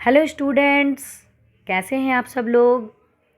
Hello students, कैसे हैं आप सब लोग।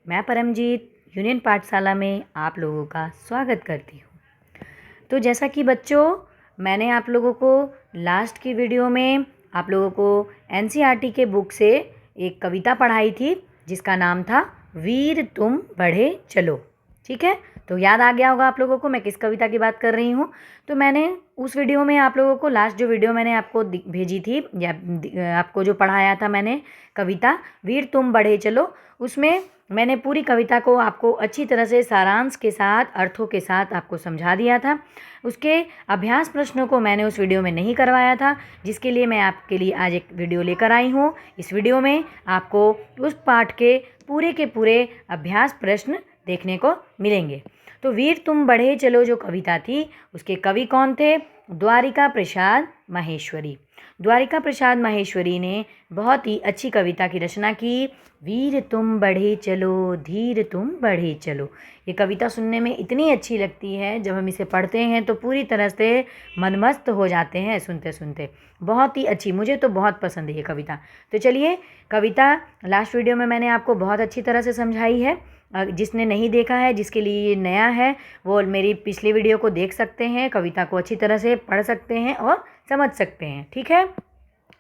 मैं परमजीत यूनियन पाठशाला में आप लोगों का स्वागत करती हूँ। तो जैसा कि बच्चों, मैंने आप लोगों को लास्ट की वीडियो में आप लोगों को एनसीईआरटी के बुक से एक कविता पढ़ाई थी जिसका नाम था वीर तुम बढ़े चलो। ठीक है, तो याद आ गया होगा आप लोगों को मैं किस कविता की बात कर रही हूँ। तो मैंने उस वीडियो में आप लोगों को लास्ट जो वीडियो मैंने आपको भेजी थी या आपको जो पढ़ाया था मैंने कविता वीर तुम बढ़े चलो, उसमें मैंने पूरी कविता को आपको अच्छी तरह से सारांश के साथ अर्थों के साथ आपको समझा दिया था। उसके अभ्यास प्रश्नों को मैंने उस वीडियो में नहीं करवाया था, जिसके लिए मैं आपके लिए आज एक वीडियो लेकर आई हूँ। इस वीडियो में आपको उस पाठ के पूरे अभ्यास प्रश्न देखने को मिलेंगे। तो वीर तुम बढ़े चलो जो कविता थी उसके कवि कौन थे? द्वारिका प्रसाद माहेश्वरी। द्वारिका प्रसाद माहेश्वरी ने बहुत ही अच्छी कविता की रचना की। वीर तुम बढ़े चलो धीर तुम बढ़े चलो। ये कविता सुनने में इतनी अच्छी लगती है, जब हम इसे पढ़ते हैं तो पूरी तरह से मनमस्त हो जाते हैं सुनते सुनते। बहुत ही अच्छी, मुझे तो बहुत पसंद है ये कविता। तो चलिए, कविता लास्ट वीडियो में मैंने आपको बहुत अच्छी तरह से समझाई है। जिसने नहीं देखा है, जिसके लिए ये नया है, वो मेरी पिछली वीडियो को देख सकते हैं, कविता को अच्छी तरह से पढ़ सकते हैं और समझ सकते हैं। ठीक है,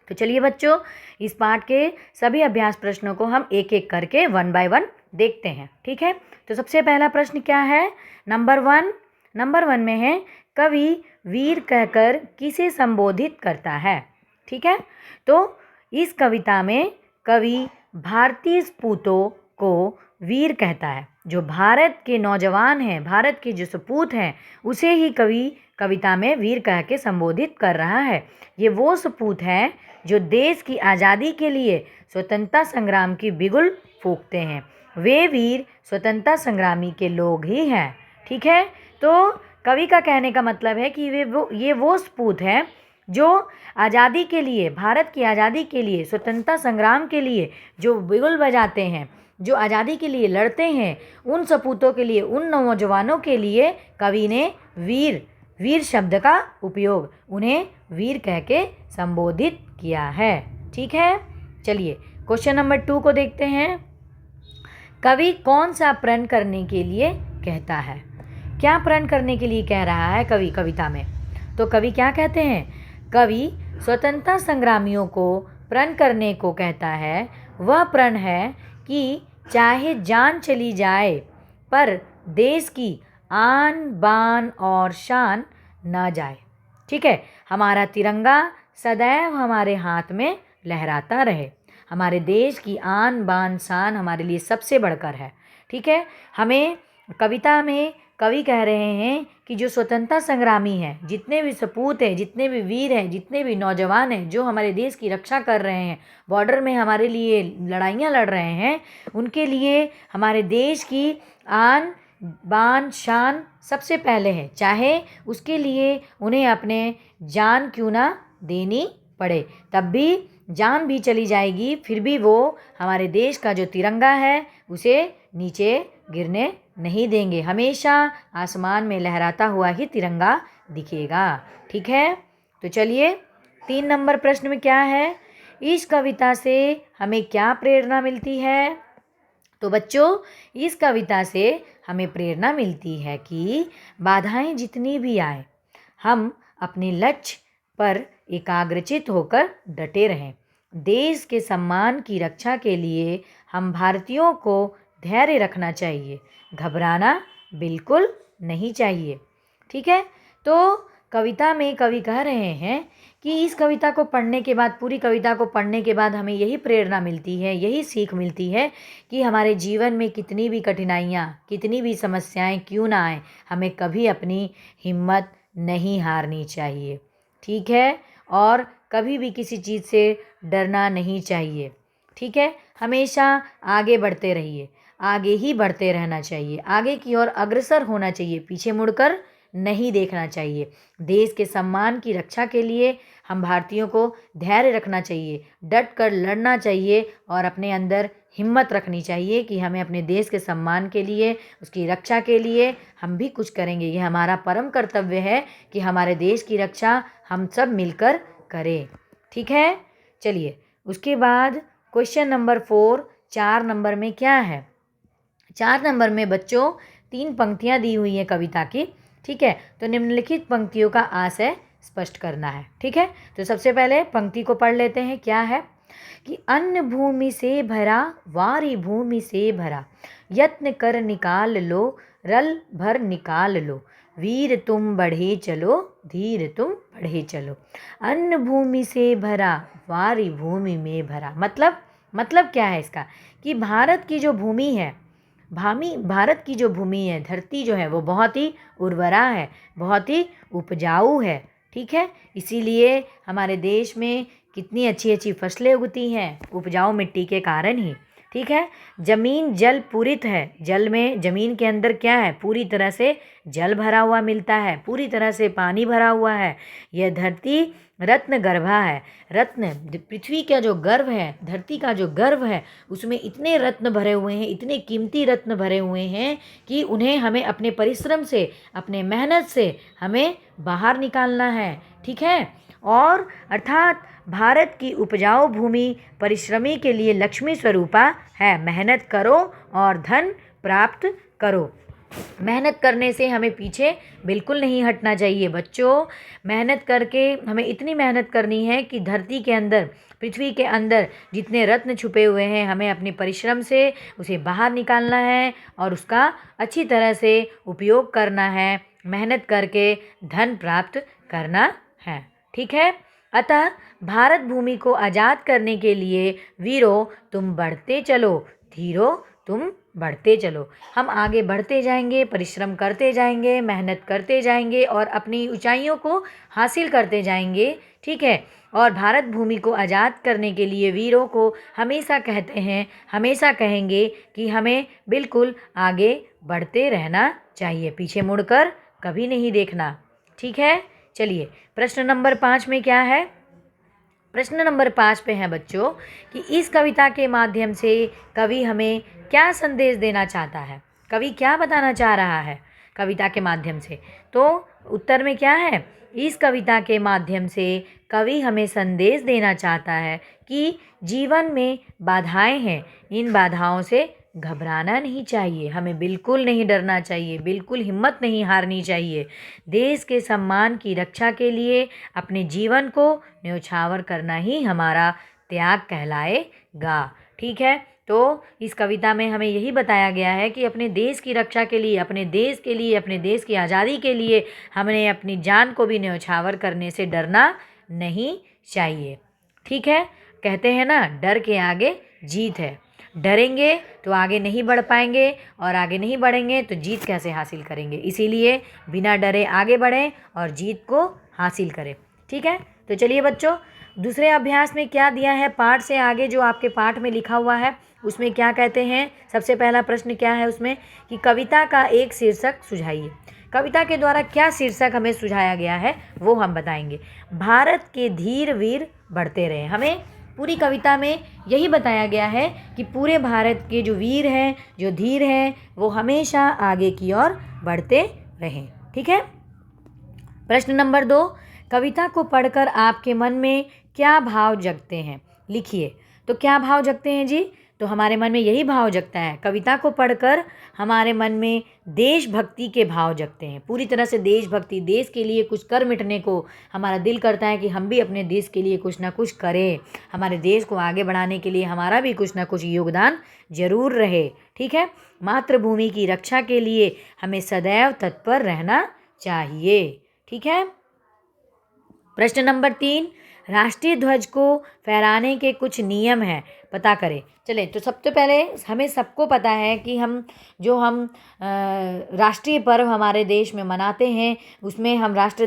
तो चलिए बच्चों, इस पाठ के सभी अभ्यास प्रश्नों को हम एक एक करके 1 बाय 1 देखते हैं। ठीक है, तो सबसे पहला प्रश्न क्या है? नंबर वन में है, कवि वीर कहकर किसे संबोधित करता है? ठीक है, तो इस कविता में कवि भारतीय सपूतों को वीर कहता है। जो भारत के नौजवान हैं, भारत के जो सपूत हैं, उसे ही कवि कविता में वीर कह के संबोधित कर रहा है। ये वो सपूत हैं जो देश की आज़ादी के लिए स्वतंत्रता संग्राम की बिगुल फूंकते हैं। वे वीर स्वतंत्रता संग्रामी के लोग ही हैं। ठीक है, तो कवि का कहने का मतलब है कि ये वो सपूत हैं जो आज़ादी के लिए, भारत की आज़ादी के लिए, स्वतंत्रता संग्राम के लिए जो बिगुल बजाते हैं, जो आज़ादी के लिए लड़ते हैं, उन सपूतों के लिए, उन नौजवानों के लिए कवि ने वीर शब्द का उपयोग, उन्हें वीर कह के संबोधित किया है। ठीक है, चलिए क्वेश्चन नंबर 2 को देखते हैं। कवि कौन सा प्रण करने के लिए कहता है? क्या प्रण करने के लिए कह रहा है कवि कविता में? तो कवि क्या कहते हैं? कवि स्वतंत्रता संग्रामियों को प्रण करने को कहता है। वह प्रण है कि चाहे जान चली जाए पर देश की आन बान और शान न जाए। ठीक है, हमारा तिरंगा सदैव हमारे हाथ में लहराता रहे। हमारे देश की आन बान शान हमारे लिए सबसे बढ़कर है। ठीक है, हमें कविता में कवि कह रहे हैं कि जो स्वतंत्रता संग्रामी हैं, जितने भी सपूत हैं, जितने भी वीर हैं, जितने भी नौजवान हैं जो हमारे देश की रक्षा कर रहे हैं, बॉर्डर में हमारे लिए लड़ाइयाँ लड़ रहे हैं, उनके लिए हमारे देश की आन बान शान सबसे पहले है। चाहे उसके लिए उन्हें अपने जान क्यों ना देनी पड़े, तब भी जान भी चली जाएगी, फिर भी वो हमारे देश का जो तिरंगा है उसे नीचे गिरने नहीं देंगे। हमेशा आसमान में लहराता हुआ ही तिरंगा दिखेगा। ठीक है, तो चलिए 3 नंबर प्रश्न में क्या है? इस कविता से हमें क्या प्रेरणा मिलती है? तो बच्चों, इस कविता से हमें प्रेरणा मिलती है कि बाधाएं जितनी भी आए, हम अपने लक्ष्य पर एकाग्रचित होकर डटे रहें। देश के सम्मान की रक्षा के लिए हम भारतीयों को धैर्य रखना चाहिए, घबराना बिल्कुल नहीं चाहिए। ठीक है, तो कविता में कवि कह रहे हैं कि इस कविता को पढ़ने के बाद, पूरी कविता को पढ़ने के बाद हमें यही प्रेरणा मिलती है, यही सीख मिलती है कि हमारे जीवन में कितनी भी कठिनाइयाँ, कितनी भी समस्याएं क्यों ना आए, हमें कभी अपनी हिम्मत नहीं हारनी चाहिए। ठीक है, और कभी भी किसी चीज़ से डरना नहीं चाहिए। ठीक है, हमेशा आगे बढ़ते रहिए, आगे ही बढ़ते रहना चाहिए, आगे की ओर अग्रसर होना चाहिए, पीछे मुड़कर नहीं देखना चाहिए। देश के सम्मान की रक्षा के लिए हम भारतीयों को धैर्य रखना चाहिए, डट कर लड़ना चाहिए और अपने अंदर हिम्मत रखनी चाहिए कि हमें अपने देश के सम्मान के लिए, उसकी रक्षा के लिए हम भी कुछ करेंगे। ये हमारा परम कर्तव्य है कि हमारे देश की रक्षा हम सब मिलकर करें। ठीक है, चलिए उसके बाद क्वेश्चन नंबर 4 4 नंबर में क्या है? 4 नंबर में बच्चों 3 पंक्तियाँ दी हुई हैं कविता की, ठीक है। तो निम्नलिखित पंक्तियों का आशय स्पष्ट करना है, ठीक है। तो सबसे पहले पंक्ति को पढ़ लेते हैं। क्या है कि अन्न भूमि से भरा, वारी भूमि से भरा, यत्न कर निकाल लो, रल भर निकाल लो, वीर तुम बढ़े चलो, धीर तुम बढ़े चलो। अन्न भूमि से भरा, वारी भूमि में भरा, मतलब क्या है इसका कि भारत की जो भूमि है, भारत की जो भूमि है, धरती जो है वो बहुत ही उर्वरा है, बहुत ही उपजाऊ है, ठीक है। इसीलिए हमारे देश में कितनी अच्छी अच्छी फसलें उगती हैं, उपजाऊ मिट्टी के कारण ही, ठीक है। जमीन जल पूरित है, जमीन के अंदर क्या है, पूरी तरह से जल भरा हुआ मिलता है, पूरी तरह से पानी भरा हुआ है। यह धरती रत्न गर्भा है। रत्न, पृथ्वी का जो गर्भ है, धरती का जो गर्भ है, उसमें इतने रत्न भरे हुए हैं, इतने कीमती रत्न भरे हुए हैं कि उन्हें हमें अपने परिश्रम से, अपने मेहनत से हमें बाहर निकालना है, ठीक है। और अर्थात भारत की उपजाऊ भूमि परिश्रमी के लिए लक्ष्मी स्वरूपा है। मेहनत करो और धन प्राप्त करो। मेहनत करने से हमें पीछे बिल्कुल नहीं हटना चाहिए बच्चों। मेहनत करके हमें इतनी मेहनत करनी है कि धरती के अंदर, पृथ्वी के अंदर जितने रत्न छुपे हुए हैं, हमें अपने परिश्रम से उसे बाहर निकालना है और उसका अच्छी तरह से उपयोग करना है, मेहनत करके धन प्राप्त करना है, ठीक है। अतः भारत भूमि को आज़ाद करने के लिए वीरों तुम बढ़ते चलो, धीरों तुम बढ़ते चलो। हम आगे बढ़ते जाएंगे, परिश्रम करते जाएंगे, मेहनत करते जाएंगे और अपनी ऊंचाइयों को हासिल करते जाएंगे, ठीक है। और भारत भूमि को आज़ाद करने के लिए वीरों को हमेशा कहते हैं, हमेशा कहेंगे कि हमें बिल्कुल आगे बढ़ते रहना चाहिए, पीछे मुड़कर कभी नहीं देखना, ठीक है। चलिए प्रश्न नंबर 5 में क्या है? प्रश्न नंबर 5 पे है बच्चों कि इस कविता के माध्यम से कवि हमें क्या संदेश देना चाहता है, कवि क्या बताना चाह रहा है कविता के माध्यम से? तो उत्तर में क्या है? इस कविता के माध्यम से कवि हमें संदेश देना चाहता है कि जीवन में बाधाएं हैं, इन बाधाओं से घबराना नहीं चाहिए, हमें बिल्कुल नहीं डरना चाहिए, बिल्कुल हिम्मत नहीं हारनी चाहिए। देश के सम्मान की रक्षा के लिए अपने जीवन को न्यौछावर करना ही हमारा त्याग कहलाएगा, ठीक है। तो इस कविता में हमें यही बताया गया है कि अपने देश की रक्षा के लिए, अपने देश के लिए, अपने देश की आज़ादी के लिए हमें अपनी जान को भी न्यौछावर करने से डरना नहीं चाहिए, ठीक है। कहते हैं ना, डर के आगे जीत है। डरेंगे तो आगे नहीं बढ़ पाएंगे और आगे नहीं बढ़ेंगे तो जीत कैसे हासिल करेंगे। इसीलिए बिना डरे आगे बढ़ें और जीत को हासिल करें, ठीक है। तो चलिए बच्चों, दूसरे अभ्यास में क्या दिया है, पाठ से आगे जो आपके पाठ में लिखा हुआ है उसमें क्या कहते हैं? सबसे पहला प्रश्न क्या है उसमें कि कविता का एक शीर्षक सुझाइए। कविता के द्वारा क्या शीर्षक हमें सुझाया गया है वो हम बताएंगे। भारत के धीर वीर बढ़ते रहे। हमें पूरी कविता में यही बताया गया है कि पूरे भारत के जो वीर हैं, जो धीर हैं, वो हमेशा आगे की ओर बढ़ते रहें, ठीक है। प्रश्न नंबर 2, कविता को पढ़कर आपके मन में क्या भाव जगते हैं? लिखिए। तो क्या भाव जगते हैं जी? तो हमारे मन में यही भाव जगता है, कविता को पढ़कर हमारे मन में देशभक्ति के भाव जगते हैं। पूरी तरह से देशभक्ति, देश के लिए कुछ कर मिटने को हमारा दिल करता है कि हम भी अपने देश के लिए कुछ ना कुछ करें, हमारे देश को आगे बढ़ाने के लिए हमारा भी कुछ ना कुछ योगदान जरूर रहे, ठीक है। मातृभूमि की रक्षा के लिए हमें सदैव तत्पर रहना चाहिए, ठीक है। प्रश्न नंबर 3, राष्ट्रीय ध्वज को फहराने के कुछ नियम हैं, पता करें। चलें, तो सबसे पहले हमें सबको पता है कि हम राष्ट्रीय पर्व हमारे देश में मनाते हैं, उसमें हम राष्ट्र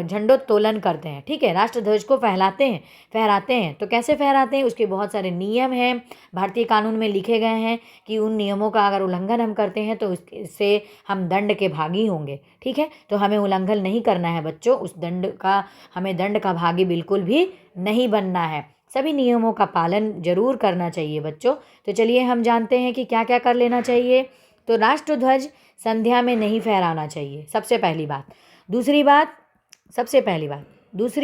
झंडोत्तोलन करते हैं, ठीक है। राष्ट्र ध्वज को फहराते हैं। तो कैसे फहराते हैं उसके बहुत सारे नियम हैं, भारतीय कानून में लिखे गए हैं कि उन नियमों का अगर उल्लंघन हम करते हैं तो उससे हम दंड के भागी होंगे, ठीक है। तो हमें उल्लंघन नहीं करना है बच्चों, हमें दंड का भागी बिल्कुल भी नहीं बनना है। सभी नियमों का पालन जरूर करना चाहिए बच्चों। तो चलिए हम जानते हैं कि क्या क्या कर लेना चाहिए। तो राष्ट्रध्वज संध्या में नहीं फहराना चाहिए, सबसे पहली बात। दूसरी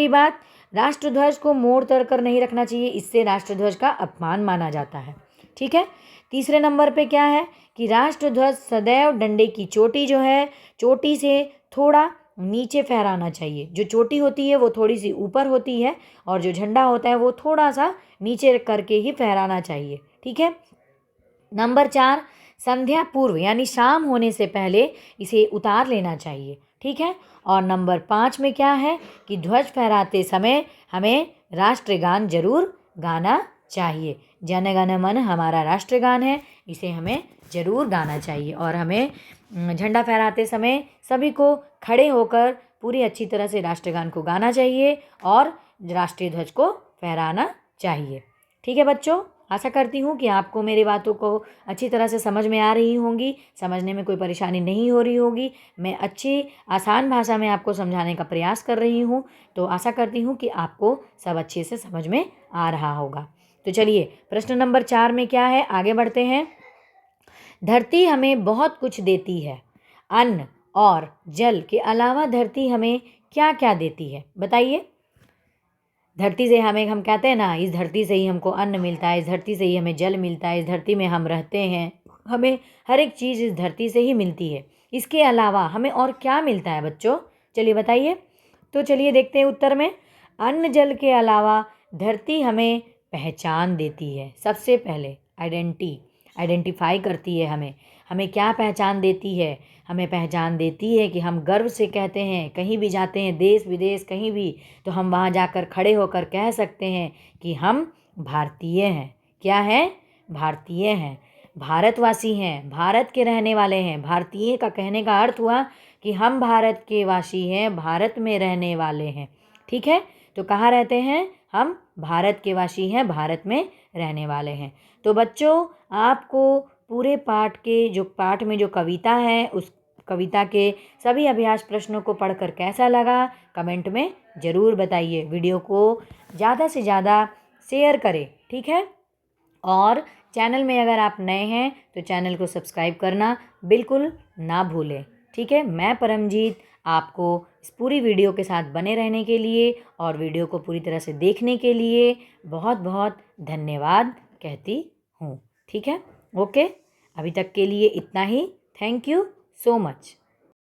बात, राष्ट्रध्वज को मोड़ तोड़कर नहीं रखना चाहिए, इससे राष्ट्रध्वज का अपमान माना जाता है। ठीक है। तीसरे नंबर पे क्या है कि राष्ट्रध्वज सदैव डंडे की चोटी जो है, चोटी से थोड़ा नीचे फहराना चाहिए। जो चोटी होती है वो थोड़ी सी ऊपर होती है और जो झंडा होता है वो थोड़ा सा नीचे करके ही फहराना चाहिए। ठीक है। नंबर 4, संध्या पूर्व यानी शाम होने से पहले इसे उतार लेना चाहिए। ठीक है। और नंबर 5 में क्या है कि ध्वज फहराते समय हमें राष्ट्रगान जरूर गाना चाहिए। जन गण मन हमारा राष्ट्रगान है, इसे हमें जरूर गाना चाहिए। और हमें झंडा फहराते समय सभी को खड़े होकर पूरी अच्छी तरह से राष्ट्रगान को गाना चाहिए और राष्ट्रीय ध्वज को फहराना चाहिए। ठीक है बच्चों, आशा करती हूँ कि आपको मेरी बातों को अच्छी तरह से समझ में आ रही होंगी, समझने में कोई परेशानी नहीं हो रही होगी। मैं अच्छी आसान भाषा में आपको समझाने का प्रयास कर रही हूँ, तो आशा करती हूँ कि आपको सब अच्छे से समझ में आ रहा होगा। तो चलिए प्रश्न नंबर 4 में क्या है, आगे बढ़ते हैं। धरती हमें बहुत कुछ देती है, अन्न और जल के अलावा धरती हमें क्या क्या देती है, बताइए। धरती से हम कहते हैं ना, इस धरती से ही हमको अन्न मिलता है, इस धरती से ही हमें जल मिलता है, इस धरती में हम रहते हैं, हमें हर एक चीज़ इस धरती से ही मिलती है। इसके अलावा हमें और क्या मिलता है बच्चों, चलिए बताइए। तो चलिए देखते हैं उत्तर में। अन्न जल के अलावा धरती हमें पहचान देती है। सबसे पहले आइडेंटिफाई करती है हमें। हमें क्या पहचान देती है, हमें पहचान देती है कि हम गर्व से कहते हैं, कहीं भी जाते हैं देश विदेश कहीं भी, तो हम वहाँ जाकर खड़े होकर कह सकते हैं कि हम भारतीय हैं। क्या हैं, भारतीय हैं, भारतवासी हैं, भारत के रहने वाले हैं। भारतीय का कहने का अर्थ हुआ कि हम भारत के वासी हैं, भारत में रहने वाले हैं। ठीक है। तो कहाँ रहते हैं, हम भारत के वासी हैं, भारत में रहने वाले हैं। तो बच्चों, आपको पूरे पाठ में जो कविता है, उस कविता के सभी अभ्यास प्रश्नों को पढ़कर कैसा लगा कमेंट में ज़रूर बताइए। वीडियो को ज़्यादा से ज़्यादा शेयर करें। ठीक है। और चैनल में अगर आप नए हैं तो चैनल को सब्सक्राइब करना बिल्कुल ना भूलें। ठीक है। मैं परमजीत आपको इस पूरी वीडियो के साथ बने रहने के लिए और वीडियो को पूरी तरह से देखने के लिए बहुत बहुत धन्यवाद कहती हूँ। ठीक है। ओके, अभी तक के लिए इतना ही। Thank you so much.